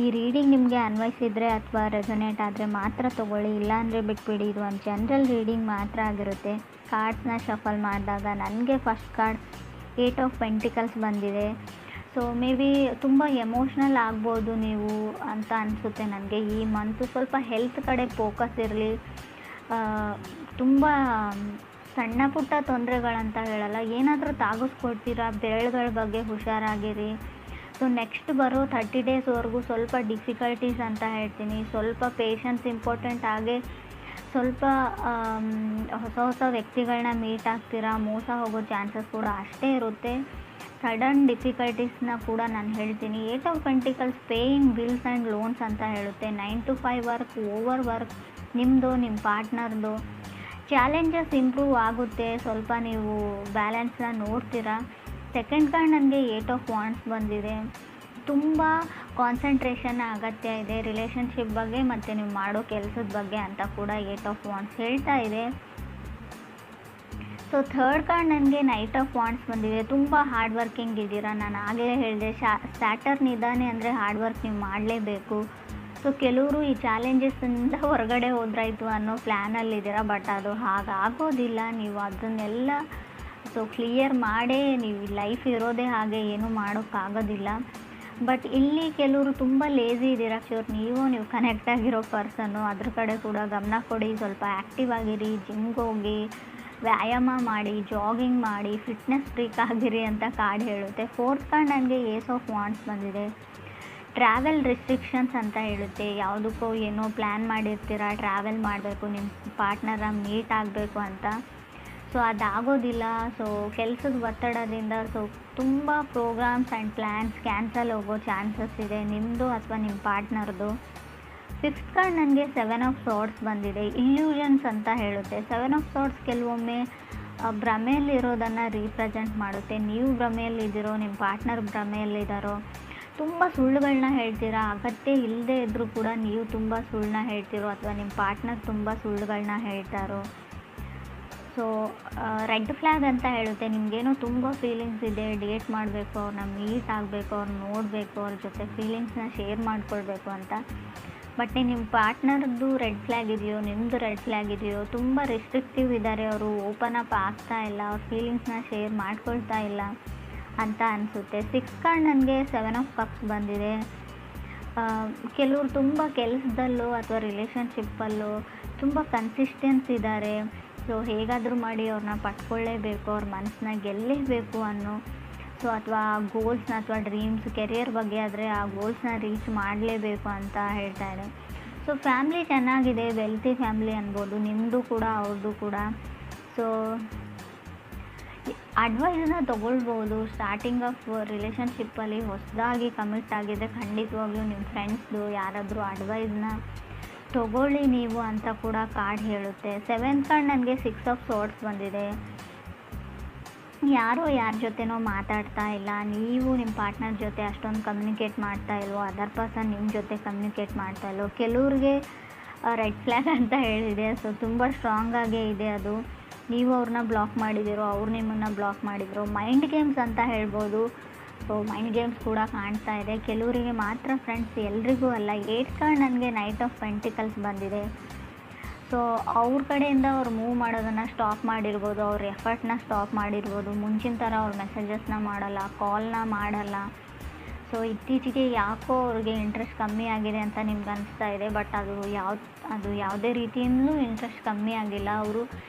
ಈ ರೀಡಿಂಗ್ ನಿಮಗೆ ಅನ್ವಯಿಸಿದರೆ ಅಥವಾ ರೆಸೊನೇಟ್ ಆದರೆ ಮಾತ್ರ ತೊಗೊಳ್ಳಿ, ಇಲ್ಲಾಂದರೆ ಬಿಟ್ಬಿಡಿ. ಇದು ಒಂದು ಜನರಲ್ ರೀಡಿಂಗ್ ಮಾತ್ರ ಆಗಿರುತ್ತೆ. ಕಾರ್ಡ್ಸ್ನ ಶಫಲ್ ಮಾಡಿದಾಗ ನನಗೆ ಫಸ್ಟ್ ಕಾರ್ಡ್ 8 ಆಫ್ ಪೆಂಟಿಕಲ್ಸ್ ಬಂದಿದೆ. ಸೊ ಮೇ ಬಿ ತುಂಬ ಎಮೋಷ್ನಲ್ ಆಗ್ಬೋದು ನೀವು ಅಂತ ಅನಿಸುತ್ತೆ ನನಗೆ. ಈ ಮಂತು ಸ್ವಲ್ಪ ಹೆಲ್ತ್ ಕಡೆ ಫೋಕಸ್ ಇರಲಿ. ತುಂಬ ಸಣ್ಣ ಪುಟ್ಟ ತೊಂದರೆಗಳಂತ ಹೇಳಲ್ಲ, ಏನಾದರೂ ತಾಗಿಸ್ಕೊಡ್ತೀರಾ, ಬೆರಳುಗಳ ಬಗ್ಗೆ ಹುಷಾರಾಗಿರಿ. ಸೊ ನೆಕ್ಸ್ಟ್ ಬರೋ 30 ಡೇಸ್ವರೆಗೂ ಸ್ವಲ್ಪ ಡಿಫಿಕಲ್ಟೀಸ್ ಅಂತ ಹೇಳ್ತೀನಿ. ಸ್ವಲ್ಪ ಪೇಷನ್ಸ್ ಇಂಪಾರ್ಟೆಂಟ್. ಹಾಗೆ ಸ್ವಲ್ಪ ಹೊಸ ವ್ಯಕ್ತಿಗಳನ್ನ ಮೀಟ್ ಆಗ್ತೀರಾ, ಮೋಸ ಹೋಗೋ ಚಾನ್ಸಸ್ ಕೂಡ ಅಷ್ಟೇ ಇರುತ್ತೆ. ಸಡನ್ ಡಿಫಿಕಲ್ಟೀಸ್ನ ಕೂಡ ನಾನು ಹೇಳ್ತೀನಿ. 8 of pentacles paying bills and loans ಅಂತ ಹೇಳುತ್ತೆ. 9 to 5 ವರ್ಕ್, ಓವರ್ ವರ್ಕ್ ನಿಮ್ಮದು, ನಿಮ್ಮ ಪಾರ್ಟ್ನರ್ದು. ಚಾಲೆಂಜಸ್ ಇಂಪ್ರೂವ್ ಆಗುತ್ತೆ, ಸ್ವಲ್ಪ ನೀವು ಬ್ಯಾಲೆನ್ಸ್ನ ನೋಡ್ತೀರಾ. ಸೆಕೆಂಡ್ ಕಾರ್ಡ್ ನನಗೆ 8 ಆಫ್ ವಾಂಡ್ಸ್ ಬಂದಿದೆ. ತುಂಬ ಕಾನ್ಸಂಟ್ರೇಷನ್ ಅಗತ್ಯ ಇದೆ ರಿಲೇಷನ್ಶಿಪ್ ಬಗ್ಗೆ ಮತ್ತು ನೀವು ಮಾಡೋ ಕೆಲಸದ ಬಗ್ಗೆ ಅಂತ ಕೂಡ 8 ಆಫ್ ವಾಂಡ್ಸ್ ಹೇಳ್ತಾ ಇದೆ. ಸೊ ಥರ್ಡ್ ಕಾರ್ಡ್ ನನಗೆ ನೈಟ್ ಆಫ್ ವಾಂಡ್ಸ್ ಬಂದಿದೆ. ತುಂಬ ಹಾರ್ಡ್ ವರ್ಕಿಂಗ್ ಇದ್ದೀರಾ. ನಾನು ಆಗಲೇ ಹೇಳಿದೆ, ಸ್ಯಾಟರ್ನ್ ಇದ್ದಾನೆ ಅಂದರೆ ಹಾರ್ಡ್ ವರ್ಕ್ ನೀವು ಮಾಡಲೇಬೇಕು. ಸೊ ಕೆಲವರು ಈ ಚಾಲೆಂಜಸ್ಸಿಂದ ಹೊರಗಡೆ ಹೋದ್ರಾಯ್ತು ಅನ್ನೋ ಪ್ಲ್ಯಾನಲ್ಲಿದ್ದೀರಾ, ಬಟ್ ಅದು ಹಾಗಾಗೋದಿಲ್ಲ. ನೀವು ಅದನ್ನೆಲ್ಲ ಕ್ಲಿಯರ್ ಮಾಡೇ ನೀವು ಲೈಫ್ ಇರೋದೇ ಹಾಗೆ, ಏನೂ ಮಾಡೋಕ್ಕಾಗೋದಿಲ್ಲ. ಬಟ್ ಇಲ್ಲಿ ಕೆಲವರು ತುಂಬ ಲೇಝಿ ಇದ್ದೀರಾ. ನೀವು ಕನೆಕ್ಟ್ ಆಗಿರೋ ಪರ್ಸನ್ನು, ಅದ್ರ ಕಡೆ ಕೂಡ ಗಮನ ಕೊಡಿ. ಸ್ವಲ್ಪ ಆ್ಯಕ್ಟಿವ್ ಆಗಿರಿ, ಜಿಮ್ಗೆ ಹೋಗಿ, ವ್ಯಾಯಾಮ ಮಾಡಿ, ಜಾಗಿಂಗ್ ಮಾಡಿ, ಫಿಟ್ನೆಸ್ ಫ್ರೀಕ್ ಆಗಿರಿ ಅಂತ ಕಾರ್ಡ್ ಹೇಳುತ್ತೆ. ಫೋರ್ತ್ ಕಾರ್ಡ್ ನನಗೆ ಏಸ್ ಆಫ್ ವಾಂಡ್ಸ್ ಬಂದಿದೆ. ಟ್ರಾವೆಲ್ ರಿಸ್ಟ್ರಿಕ್ಷನ್ಸ್ ಅಂತ ಹೇಳುತ್ತೆ. ಯಾವುದಕ್ಕೋ ಏನೋ ಪ್ಲ್ಯಾನ್ ಮಾಡಿರ್ತೀರಾ, ಟ್ರಾವೆಲ್ ಮಾಡಬೇಕು, ನಿಮ್ಮ ಪಾರ್ಟ್ನರ ಮೀಟ್ ಆಗಬೇಕು ಅಂತ. ಸೊ ಅದಾಗೋದಿಲ್ಲ. ಸೊ ಕೆಲಸದ ಒತ್ತಡದಿಂದ ತುಂಬ ಪ್ರೋಗ್ರಾಮ್ಸ್ ಆ್ಯಂಡ್ ಪ್ಲ್ಯಾನ್ಸ್ ಕ್ಯಾನ್ಸಲ್ ಹೋಗೋ ಚಾನ್ಸಸ್ ಇದೆ, ನಿಮ್ಮದು ಅಥವಾ ನಿಮ್ಮ ಪಾರ್ಟ್ನರ್ದು. ಫಿಫ್ತ್ ಕಾರ್ಡ್ ನನಗೆ 7 ಆಫ್ ಸಾರ್ಡ್ಸ್ ಬಂದಿದೆ. ಇಲ್ಯೂಷನ್ಸ್ ಅಂತ ಹೇಳುತ್ತೆ. 7 ಆಫ್ ಸಾರ್ಡ್ಸ್ ಕೆಲವೊಮ್ಮೆ ಭ್ರಮೆಯಲ್ಲಿರೋದನ್ನು ರೀಪ್ರೆಸೆಂಟ್ ಮಾಡುತ್ತೆ. ನೀವು ಭ್ರಮೆಯಲ್ಲಿದ್ದೀರೋ, ನಿಮ್ಮ ಪಾರ್ಟ್ನರ್ ಭ್ರಮೆಯಲ್ಲಿದ್ದಾರೋ, ತುಂಬ ಸುಳ್ಳುಗಳನ್ನ ಹೇಳ್ತೀರಾ. ಅಗತ್ಯ ಇಲ್ಲದೆ ಇದ್ದರೂ ಕೂಡ ನೀವು ತುಂಬ ಸುಳ್ಳನ್ನ ಹೇಳ್ತಿರೋ, ಅಥವಾ ನಿಮ್ಮ ಪಾರ್ಟ್ನರ್ ತುಂಬ ಸುಳ್ಳುಗಳನ್ನ ಹೇಳ್ತಾರೋ. ಸೊ ರೆಡ್ ಫ್ಲ್ಯಾಗ್ ಅಂತ ಹೇಳುತ್ತೆ. ನಿಮಗೇನೋ ತುಂಬ ಫೀಲಿಂಗ್ಸ್ ಇದೆ, ಡೇಟ್ ಮಾಡಬೇಕು, ಅವ್ರನ್ನ ಮೀಟ್ ಆಗಬೇಕು, ಅವ್ರನ್ನ ನೋಡಬೇಕು, ಅವ್ರ ಜೊತೆ ಫೀಲಿಂಗ್ಸ್ನ ಶೇರ್ ಮಾಡ್ಕೊಳ್ಬೇಕು ಅಂತ. ಬಟ್ ನಿಮ್ಮ ಪಾರ್ಟ್ನರ್ದು ರೆಡ್ ಫ್ಲ್ಯಾಗ್ ಇದೆಯೋ, ನಿಮ್ಮದು ರೆಡ್ ಫ್ಲ್ಯಾಗ್ ಇದೆಯೋ, ತುಂಬ ರಿಸ್ಟ್ರಿಕ್ಟಿವ್ ಇದ್ದಾರೆ, ಅವರು ಓಪನ್ ಅಪ್ ಆಗ್ತಾ ಇಲ್ಲ, ಅವ್ರ ಫೀಲಿಂಗ್ಸ್ನ ಶೇರ್ ಮಾಡ್ಕೊಳ್ತಾ ಇಲ್ಲ ಅಂತ ಅನಿಸುತ್ತೆ. 6 ಕಾರ್ಡ್ ನನಗೆ 7 ಆಫ್ ಕಪ್ಸ್ ಬಂದಿದೆ. ಕೆಲವರು ತುಂಬ ಕೆಲಸದಲ್ಲೂ ಅಥವಾ ರಿಲೇಷನ್ಶಿಪ್ಪಲ್ಲೂ ತುಂಬ ಕನ್ಸಿಸ್ಟೆನ್ಸ್ ಇದ್ದಾರೆ. ಸೊ ಹೇಗಾದರೂ ಮಾಡಿ ಅವ್ರನ್ನ ಪಡ್ಕೊಳ್ಳೇಬೇಕು, ಅವ್ರ ಮನಸ್ಸನ್ನ ಗೆಲ್ಲೇಬೇಕು ಅನ್ನೋ, ಸೊ ಅಥವಾ ಗೋಲ್ಸ್ನ ಅಥವಾ ಡ್ರೀಮ್ಸ್, ಕೆರಿಯರ್ ಬಗ್ಗೆ ಆದರೆ ಆ ಗೋಲ್ಸ್ನ ರೀಚ್ ಮಾಡಲೇಬೇಕು ಅಂತ ಹೇಳ್ತಾ ಇದೆ. ಸೊ ಫ್ಯಾಮ್ಲಿ ಚೆನ್ನಾಗಿದೆ, ವೆಲ್ತಿ ಫ್ಯಾಮ್ಲಿ ಅನ್ಬೋದು, ನಿಮ್ಮದು ಕೂಡ ಅವ್ರದ್ದು ಕೂಡ. ಸೊ ಅಡ್ವೈಸನ್ನ ತೊಗೊಳ್ಬೋದು. ಸ್ಟಾರ್ಟಿಂಗ್ ಆಫ್ ರಿಲೇಷನ್ಶಿಪ್ಪಲ್ಲಿ ಹೊಸದಾಗಿ ಕಮಿಟ್ ಆಗಿದ್ದರೆ ಖಂಡಿತವಾಗ್ಲೂ ನಿಮ್ಮ ಫ್ರೆಂಡ್ಸ್ದು ಯಾರಾದರೂ ಅಡ್ವೈಸ್ನ ತೊಗೊಳ್ಳಿ ನೀವು ಅಂತ ಕೂಡ ಕಾರ್ಡ್ ಹೇಳುತ್ತೆ. 7th ಕಾರ್ಡ್ ನನಗೆ 6 ಆಫ್ ಸಾರ್ಡ್ಸ್ ಬಂದಿದೆ. ಯಾರೋ ಯಾರ ಜೊತೆನೋ ಮಾತಾಡ್ತಾ ಇಲ್ಲ, ನೀವು ನಿಮ್ಮ ಪಾರ್ಟ್ನರ್ ಜೊತೆ ಅಷ್ಟೊಂದು ಕಮ್ಯುನಿಕೇಟ್ ಮಾಡ್ತಾ ಇಲ್ವೋ, ಅದರ್ ಪರ್ಸನ್ ನಿಮ್ಮ ಜೊತೆ ಕಮ್ಯುನಿಕೇಟ್ ಮಾಡ್ತಾ ಇಲ್ವೋ. ಕೆಲವ್ರಿಗೆ ರೆಡ್ ಫ್ಲ್ಯಾಗ್ ಅಂತ ಹೇಳಿದೆ. ಸೊ ತುಂಬ ಸ್ಟ್ರಾಂಗಾಗೇ ಇದೆ ಅದು. ನೀವು ಅವ್ರನ್ನ ಬ್ಲಾಕ್ ಮಾಡಿದಿರೋ, ಅವ್ರು ನಿಮ್ಮನ್ನು ಬ್ಲಾಕ್ ಮಾಡಿದ್ರು. ಮೈಂಡ್ ಗೇಮ್ಸ್ ಅಂತ ಹೇಳ್ಬೋದು. ಸೊ ಮೈಂಡ್ ಗೇಮ್ಸ್ ಕೂಡ ಕಾಣ್ತಾ ಇದೆ. ಕೆಲವರಿಗೆ ಮಾತ್ರ ಫ್ರೆಂಡ್ಸ್, ಎಲ್ರಿಗೂ ಅಲ್ಲ. 8th ಕಾರ್ಡ್ ನನಗೆ ನೈಟ್ ಆಫ್ ಪೆಂಟಿಕಲ್ಸ್ ಬಂದಿದೆ. ಸೊ ಅವ್ರ ಕಡೆಯಿಂದ ಅವ್ರು ಮೂವ್ ಮಾಡೋದನ್ನು ಸ್ಟಾಪ್ ಮಾಡಿರ್ಬೋದು, ಅವ್ರ ಎಫರ್ಟ್ನ ಸ್ಟಾಪ್ ಮಾಡಿರ್ಬೋದು. ಮುಂಚಿನ ಥರ ಅವ್ರ ಮೆಸೇಜಸ್ನ ಮಾಡಲ್ಲ, ಕಾಲ್ನ ಮಾಡಲ್ಲ. ಸೊ ಇತ್ತೀಚೆಗೆ ಯಾಕೋ ಅವ್ರಿಗೆ ಇಂಟ್ರೆಸ್ಟ್ ಕಮ್ಮಿ ಆಗಿದೆ ಅಂತ ನಿಮ್ಗೆ ಅನಿಸ್ತಾ ಇದೆ. ಬಟ್ ಅದು ಯಾವುದೇ ರೀತಿಯಿಂದಲೂ ಇಂಟ್ರೆಸ್ಟ್ ಕಮ್ಮಿ ಆಗಿಲ್ಲ. ಅವರು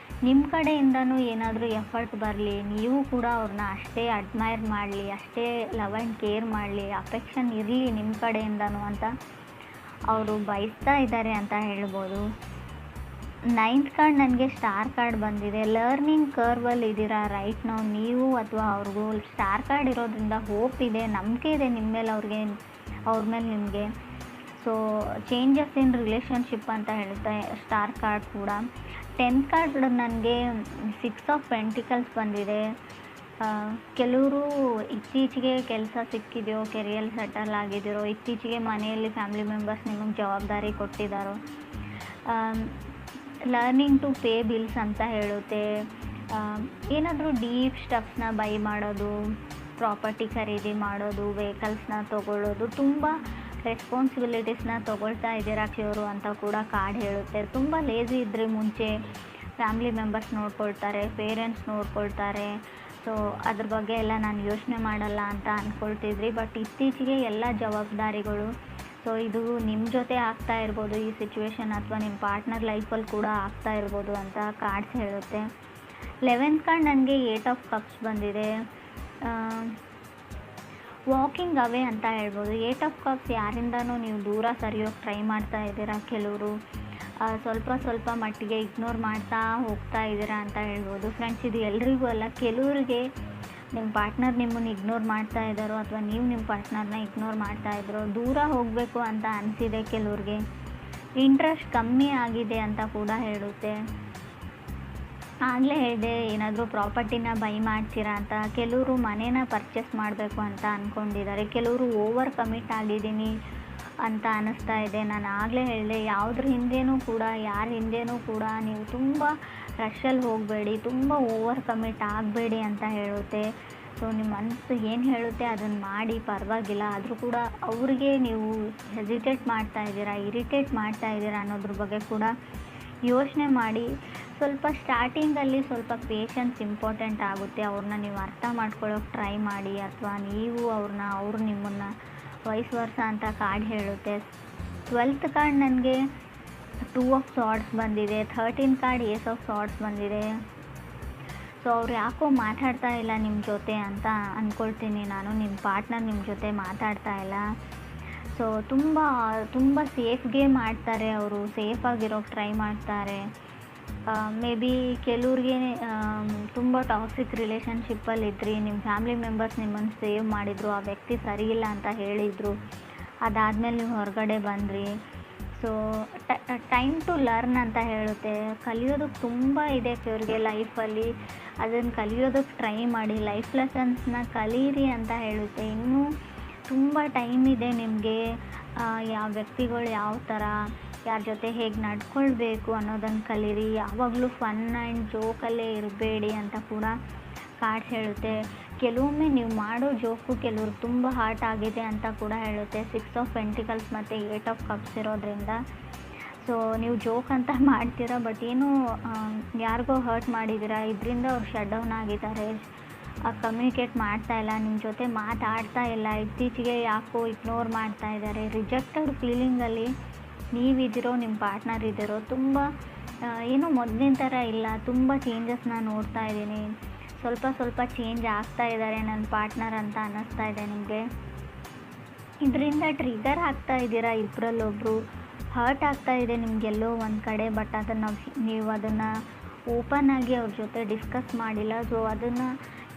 ನಿಮ್ಮ ಕಡೆಯಿಂದನೂ ಏನಾದರೂ ಎಫರ್ಟ್ ಬರಲಿ, ನೀವು ಕೂಡ ಅವ್ರನ್ನ ಅಷ್ಟೇ ಅಡ್ಮೈರ್ ಮಾಡಲಿ, ಅಷ್ಟೇ ಲವ್ ಆ್ಯಂಡ್ ಕೇರ್ ಮಾಡಲಿ, ಅಫೆಕ್ಷನ್ ಇರಲಿ ನಿಮ್ಮ ಕಡೆಯಿಂದನೂ ಅಂತ ಅವರು ಬಯಸ್ತಾ ಇದ್ದಾರೆ ಅಂತ ಹೇಳ್ಬೋದು. 9th ಕಾರ್ಡ್ ನನಗೆ ಸ್ಟಾರ್ ಕಾರ್ಡ್ ಬಂದಿದೆ. ಲರ್ನಿಂಗ್ ಕರ್ವಲ್ಲಿ ಇದ್ದೀರಾ ರೈಟ್ ನಾವು, ನೀವು ಅಥವಾ ಅವ್ರಿಗೂ. ಸ್ಟಾರ್ ಕಾರ್ಡ್ ಇರೋದ್ರಿಂದ ಹೋಪ್ ಇದೆ, ನಂಬಿಕೆ ಇದೆ ನಿಮ್ಮ ಮೇಲೆ, ಅವ್ರ ಮೇಲೆ ನಿಮಗೆ. ಸೊ ಚೇಂಜಸ್ ಇನ್ ರಿಲೇಷನ್ಶಿಪ್ ಅಂತ ಹೇಳುತ್ತೆ ಸ್ಟಾರ್ ಕಾರ್ಡ್ ಕೂಡ. 10th ಕಾರ್ಡ್ ನನಗೆ 6 ಆಫ್ ಪೆಂಟಿಕಲ್ಸ್ ಬಂದಿದೆ. ಕೆಲವರು ಇತ್ತೀಚೆಗೆ ಕೆಲಸ ಸಿಕ್ಕಿದೆಯೋ, ಕೆರಿಯರ್ ಸೆಟಲ್ ಆಗಿದ್ದೀರೋ, ಇತ್ತೀಚೆಗೆ ಮನೆಯಲ್ಲಿ ಫ್ಯಾಮಿಲಿ ಮೆಂಬರ್ಸ್ ನಿಮಗೆ ಜವಾಬ್ದಾರಿ ಕೊಟ್ಟಿದ್ದಾರೋ. ಲರ್ನಿಂಗ್ ಟು ಪೇ ಬಿಲ್ಸ್ ಅಂತ ಹೇಳುತ್ತೆ. ಏನಾದರೂ ಡೀಪ್ ಸ್ಟಫ್ಸ್ನ ಬೈ ಮಾಡೋದು, ಪ್ರಾಪರ್ಟಿ ಖರೀದಿ ಮಾಡೋದು, ವೆಹಿಕಲ್ಸ್ನ ತೊಗೊಳ್ಳೋದು, ತುಂಬ ರೆಸ್ಪಾನ್ಸಿಬಿಲಿಟೀಸ್ನ ತೊಗೊಳ್ತಾ ಇದ್ದೀರಾ ಕ್ಯೂರು ಅಂತ ಕೂಡ ಕಾರ್ಡ್ ಹೇಳುತ್ತೆ. ತುಂಬ ಲೇಜಿ ಇದ್ದರೆ ಮುಂಚೆ ಫ್ಯಾಮಿಲಿ ಮೆಂಬರ್ಸ್ ನೋಡ್ಕೊಳ್ತಾರೆ, ಪೇರೆಂಟ್ಸ್ ನೋಡ್ಕೊಳ್ತಾರೆ, ಸೊ ಅದ್ರ ಬಗ್ಗೆ ಎಲ್ಲ ನಾನು ಯೋಚನೆ ಮಾಡಲ್ಲ ಅಂತ ಅಂದ್ಕೊಳ್ತಿದ್ರಿ. ಬಟ್ ಇತ್ತೀಚೆಗೆ ಎಲ್ಲ ಜವಾಬ್ದಾರಿಗಳು, ಸೊ ಇದು ನಿಮ್ಮ ಜೊತೆ ಆಗ್ತಾ ಇರ್ಬೋದು ಈ ಸಿಚುವೇಶನ್, ಅಥವಾ ನಿಮ್ಮ ಪಾರ್ಟ್ನರ್ ಲೈಫಲ್ಲಿ ಕೂಡ ಆಗ್ತಾ ಇರ್ಬೋದು ಅಂತ ಕಾರ್ಡ್ಸ್ ಹೇಳುತ್ತೆ. 11th ಕಾರ್ಡ್ ನನಗೆ 8 ಆಫ್ ಕಪ್ಸ್ ಬಂದಿದೆ. ವಾಕಿಂಗ್ ಅವೇ ಅಂತ ಹೇಳ್ಬೋದು. 8 ಆಫ್ ಕಪ್ಸ್ ಯಾರಿಂದನೂ ನೀವು ದೂರ ಸರಿಯೋಕ್ಕೆ ಟ್ರೈ ಮಾಡ್ತಾ ಇದ್ದೀರಾ. ಕೆಲವರು ಸ್ವಲ್ಪ ಮಟ್ಟಿಗೆ ಇಗ್ನೋರ್ ಮಾಡ್ತಾ ಹೋಗ್ತಾ ಇದ್ದೀರಾ ಅಂತ ಹೇಳ್ಬೋದು. ಫ್ರೆಂಡ್ಸ್, ಇದು ಎಲ್ರಿಗೂ ಅಲ್ಲ, ಕೆಲವ್ರಿಗೆ ನಿಮ್ಮ ಪಾರ್ಟ್ನರ್ ನಿಮ್ಮನ್ನು ಇಗ್ನೋರ್ ಮಾಡ್ತಾ ಇದ್ದಾರೋ ಅಥವಾ ನೀವು ನಿಮ್ಮ ಪಾರ್ಟ್ನರ್ನ ಇಗ್ನೋರ್ ಮಾಡ್ತಾ ಇದ್ರೋ, ದೂರ ಹೋಗಬೇಕು ಅಂತ ಅನಿಸಿದೆ. ಕೆಲವ್ರಿಗೆ ಇಂಟ್ರೆಸ್ಟ್ ಕಮ್ಮಿ ಆಗಿದೆ ಅಂತ ಕೂಡ ಹೇಳುತ್ತೆ. ಆಗಲೇ ಹೇಳಿದೆ, ಏನಾದರೂ ಪ್ರಾಪರ್ಟಿನ ಬೈ ಮಾಡ್ತೀರಾ ಅಂತ. ಕೆಲವರು ಮನೇನ ಪರ್ಚೇಸ್ ಮಾಡಬೇಕು ಅಂತ ಅಂದ್ಕೊಂಡಿದ್ದಾರೆ. ಕೆಲವರು ಓವರ್ ಕಮಿಟ್ ಆಗಿದ್ದೀನಿ ಅಂತ ಅನ್ನಿಸ್ತಾ ಇದೆ. ನಾನು ಆಗಲೇ ಹೇಳಿದೆ, ಯಾವುದ್ರ ಹಿಂದೆನೂ ಕೂಡ, ಯಾರ ಹಿಂದೆನೂ ಕೂಡ ನೀವು ತುಂಬ ರಶಲ್ಲಿ ಹೋಗಬೇಡಿ, ತುಂಬ ಓವರ್ ಕಮಿಟ್ ಆಗಬೇಡಿ ಅಂತ ಹೇಳುತ್ತೆ. ಸೊ ನಿಮ್ಮ ಮನಸ್ಸು ಏನು ಹೇಳುತ್ತೆ ಅದನ್ನು ಮಾಡಿ, ಪರವಾಗಿಲ್ಲ. ಆದರೂ ಕೂಡ ಅವ್ರಿಗೆ ನೀವು ಹೆಸಿಟೇಟ್ ಮಾಡ್ತಾ ಇದ್ದೀರಾ, ಇರಿಟೇಟ್ ಮಾಡ್ತಾ ಇದ್ದೀರಾ ಅನ್ನೋದ್ರ ಬಗ್ಗೆ ಕೂಡ ಯೋಚನೆ ಮಾಡಿ. ಸ್ವಲ್ಪ ಸ್ಟಾರ್ಟಿಂಗಲ್ಲಿ ಸ್ವಲ್ಪ ಪೇಷನ್ಸ್ ಇಂಪಾರ್ಟೆಂಟ್ ಆಗುತ್ತೆ. ಅವ್ರನ್ನ ನೀವು ಅರ್ಥ ಮಾಡ್ಕೊಳ್ಳೋಕೆ ಟ್ರೈ ಮಾಡಿ, ಅಥವಾ ನೀವು ಅವರು ನಿಮ್ಮನ್ನು ವೈಸ್ ವರ್ಸ ಅಂತ ಕಾರ್ಡ್ ಹೇಳುತ್ತೆ. 12th ಕಾರ್ಡ್ ನನಗೆ 2 ಆಫ್ ಸಾರ್ಡ್ಸ್ ಬಂದಿದೆ. 13th ಕಾರ್ಡ್ ಏಸ್ ಆಫ್ ಸಾರ್ಡ್ಸ್ ಬಂದಿದೆ. ಸೊ ಅವ್ರು ಯಾಕೋ ಮಾತಾಡ್ತಾ ಇಲ್ಲ ನಿಮ್ಮ ಜೊತೆ ಅಂತ ಅಂದ್ಕೊಳ್ತೀನಿ ನಾನು. ನಿಮ್ಮ ಪಾರ್ಟ್ನರ್ ನಿಮ್ಮ ಜೊತೆ ಮಾತಾಡ್ತಾ ಇಲ್ಲ. ಸೊ ತುಂಬ ಸೇಫ್ ಗೇಮ್ ಆಡ್ತಾರೆ ಅವರು, ಸೇಫಾಗಿರೋಕ್ಕೆ ಟ್ರೈ ಮಾಡ್ತಾರೆ. ಮೇ ಬಿ ಕೆಲವ್ರಿಗೆ ತುಂಬ ಟಾಕ್ಸಿಕ್ ರಿಲೇಷನ್ಶಿಪ್ಪಲ್ಲಿ ಇದ್ರಿ, ನಿಮ್ಮ ಫ್ಯಾಮಿಲಿ ಮೆಂಬರ್ಸ್ ನಿಮ್ಮನ್ನು ಸೇವ್ ಮಾಡಿದರು, ಆ ವ್ಯಕ್ತಿ ಸರಿಯಿಲ್ಲ ಅಂತ ಹೇಳಿದರು, ಅದಾದಮೇಲೆ ನೀವು ಹೊರಗಡೆ ಬಂದ್ರಿ. ಸೊ ಟೈಮ್ ಟು ಲರ್ನ್ ಅಂತ ಹೇಳುತ್ತೆ. ಕಲಿಯೋದಕ್ಕೆ ತುಂಬ ಇದೆ ಇವ್ರಿಗೆ ಲೈಫಲ್ಲಿ, ಅದನ್ನು ಕಲಿಯೋದಕ್ಕೆ ಟ್ರೈ ಮಾಡಿ, ಲೈಫ್ ಲೆಸನ್ಸ್ನ ಕಲೀರಿ ಅಂತ ಹೇಳುತ್ತೆ. ಇನ್ನೂ ತುಂಬ ಟೈಮ್ ಇದೆ ನಿಮಗೆ. ಯಾವ ವ್ಯಕ್ತಿಗಳು ಯಾವ ಥರ, ಯಾರ ಜೊತೆ ಹೇಗೆ ನಡ್ಕೊಳ್ಬೇಕು ಅನ್ನೋದನ್ನು ಕಲೀರಿ. ಯಾವಾಗಲೂ ಫನ್ ಆ್ಯಂಡ್ ಜೋಕಲ್ಲೇ ಇರಬೇಡಿ ಅಂತ ಕೂಡ ಕಾರ್ಡ್ಸ್ ಹೇಳುತ್ತೆ. ಕೆಲವೊಮ್ಮೆ ನೀವು ಮಾಡೋ ಜೋಕು ಕೆಲವ್ರಿಗೆ ತುಂಬ ಹಾರ್ಟ್ ಆಗಿದೆ ಅಂತ ಕೂಡ ಹೇಳುತ್ತೆ. 6 ಆಫ್ ಪೆಂಟಿಕಲ್ಸ್ ಮತ್ತು 8 ಆಫ್ ಕಪ್ಸ್ ಇರೋದ್ರಿಂದ ಸೊ ನೀವು ಜೋಕ್ ಅಂತ ಮಾಡ್ತೀರಾ, ಬಟ್ ಏನೋ ಯಾರಿಗೋ ಹರ್ಟ್ ಮಾಡಿದ್ದೀರಾ, ಇದರಿಂದ ಅವ್ರು ಶಟ್ ಡೌನ್ ಆಗಿದ್ದಾರೆ, ಕಮ್ಯುನಿಕೇಟ್ ಮಾಡ್ತಾ ಇಲ್ಲ, ನಿಮ್ಮ ಜೊತೆ ಮಾತಾಡ್ತಾ ಇಲ್ಲ, ಇತ್ತೀಚೆಗೆ ಯಾಕೋ ಇಗ್ನೋರ್ ಮಾಡ್ತಾ ಇದ್ದಾರೆ. ರಿಜೆಕ್ಟೆಡ್ ಫೀಲಿಂಗಲ್ಲಿ ನೀವಿದ್ದೀರೋ, ನಿಮ್ಮ ಪಾರ್ಟ್ನರ್ ಇದ್ದೀರೋ, ತುಂಬ ಏನೋ ಮೊದಲಿನ ಥರ ಇಲ್ಲ, ತುಂಬ ಚೇಂಜಸ್ನ ನೋಡ್ತಾ ಇದ್ದೀನಿ, ಸ್ವಲ್ಪ ಚೇಂಜ್ ಆಗ್ತಾ ಇದ್ದಾರೆ ನನ್ನ ಪಾರ್ಟ್ನರ್ ಅಂತ ಅನ್ನಿಸ್ತಾ ಇದೆ ನಿಮಗೆ. ಇದರಿಂದ ಟ್ರಿಗರ್ ಆಗ್ತಾ ಇದ್ದೀರಾ, ಇಬ್ಬರಲ್ಲೊಬ್ಬರು ಹರ್ಟ್ ಆಗ್ತಾ ಇದೆ ನಿಮಗೆಲ್ಲೋ ಒಂದು ಕಡೆ. ಬಟ್ ನೀವು ಅದನ್ನು ಓಪನ್ ಆಗಿ ಅವ್ರ ಜೊತೆ ಡಿಸ್ಕಸ್ ಮಾಡಿಲ್ಲ. ಸೊ ಅದನ್ನು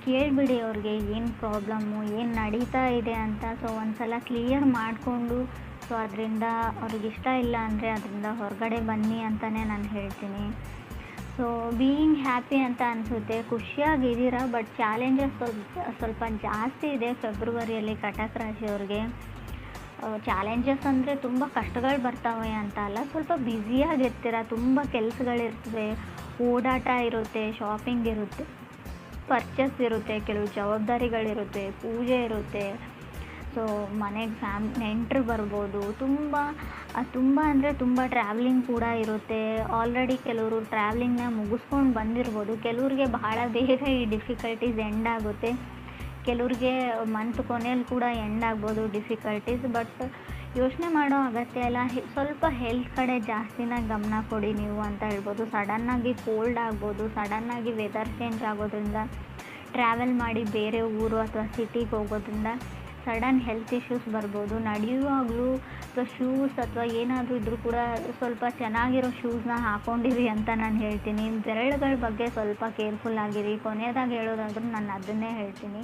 ಕೇಳಿಬಿಡಿ, ಅವ್ರಿಗೆ ಏನು ಪ್ರಾಬ್ಲಮ್ಮು, ಏನು ನಡೀತಾ ಇದೆ ಅಂತ. ಸೊ ಒಂದು ಸಲ ಕ್ಲಿಯರ್ ಮಾಡಿಕೊಂಡು, ಸೊ ಅದರಿಂದ ಅವ್ರಿಗೆ ಇಷ್ಟ ಇಲ್ಲ ಅಂದರೆ ಅದರಿಂದ ಹೊರಗಡೆ ಬನ್ನಿ ಅಂತಲೇ ನಾನು ಹೇಳ್ತೀನಿ. ಸೊ ಬೀಯಿಂಗ್ ಹ್ಯಾಪಿ ಅಂತ ಅನಿಸುತ್ತೆ, ಖುಷಿಯಾಗಿದ್ದೀರಾ. ಬಟ್ ಚಾಲೆಂಜಸ್ ಸ್ವಲ್ಪ ಜಾಸ್ತಿ ಇದೆ ಫೆಬ್ರವರಿಯಲ್ಲಿ ಕಟಕ್ ರಾಶಿಯವ್ರಿಗೆ. ಚಾಲೆಂಜಸ್ ಅಂದರೆ ತುಂಬ ಕಷ್ಟಗಳು ಬರ್ತಾವೆ ಅಂತ ಅಲ್ಲ, ಸ್ವಲ್ಪ ಬ್ಯುಸಿಯಾಗಿರ್ತೀರ, ತುಂಬ ಕೆಲಸಗಳಿರ್ತವೆ, ಓಡಾಟ ಇರುತ್ತೆ, ಶಾಪಿಂಗ್ ಇರುತ್ತೆ, ಪರ್ಚೇಸ್ ಇರುತ್ತೆ, ಕೆಲವು ಜವಾಬ್ದಾರಿಗಳಿರುತ್ತೆ, ಪೂಜೆ ಇರುತ್ತೆ. ಸೊ ಮನೆಗೆ ನೆಂಟರು ಬರ್ಬೋದು, ತುಂಬ ಅಂದರೆ ತುಂಬ ಟ್ರಾವೆಲಿಂಗ್ ಕೂಡ ಇರುತ್ತೆ. ಆಲ್ರೆಡಿ ಕೆಲವರು ಟ್ರಾವೆಲಿಂಗ್ನ ಮುಗಿಸ್ಕೊಂಡು ಬಂದಿರ್ಬೋದು. ಕೆಲವ್ರಿಗೆ ಬಹಳ ಬೇಗ ಈ ಡಿಫಿಕಲ್ಟೀಸ್ ಎಂಡ್ ಆಗುತ್ತೆ, ಕೆಲವ್ರಿಗೆ ಮಂತ್ ಕೊನೆಯಲ್ಲಿ ಕೂಡ ಎಂಡ್ ಆಗ್ಬೋದು ಡಿಫಿಕಲ್ಟೀಸ್. ಬಟ್ ಯೋಚನೆ ಮಾಡೋ ಅಗತ್ಯ ಇಲ್ಲ, ಸ್ವಲ್ಪ ಹೆಲ್ತ್ ಕಡೆ ಜಾಸ್ತಿನ ಗಮನ ಕೊಡಿ ನೀವು ಅಂತ ಹೇಳ್ಬೋದು. ಸಡನ್ನಾಗಿ ಕೋಲ್ಡ್ ಆಗ್ಬೋದು, ಸಡನ್ನಾಗಿ ವೆದರ್ ಚೇಂಜ್ ಆಗೋದ್ರಿಂದ, ಟ್ರಾವೆಲ್ ಮಾಡಿ ಬೇರೆ ಊರು ಅಥವಾ ಸಿಟಿಗೆ ಹೋಗೋದ್ರಿಂದ ಸಡನ್ ಹೆಲ್ತ್ ಇಶ್ಯೂಸ್ ಬರ್ಬೋದು. ನಡೆಯುವಾಗಲೂ ಅಥವಾ ಶೂಸ್ ಅಥವಾ ಏನಾದರೂ ಇದ್ದರೂ ಕೂಡ ಸ್ವಲ್ಪ ಚೆನ್ನಾಗಿರೋ ಶೂಸ್ನ ಹಾಕ್ಕೊಂಡಿರಿ ಅಂತ ನಾನು ಹೇಳ್ತೀನಿ. ಬೆರಳುಗಳ ಬಗ್ಗೆ ಸ್ವಲ್ಪ ಕೇರ್ಫುಲ್ ಆಗಿರಿ. ಕೊನೆಯದಾಗಿ ಹೇಳೋದಾದ್ರೂ ನಾನು ಅದನ್ನೇ ಹೇಳ್ತೀನಿ.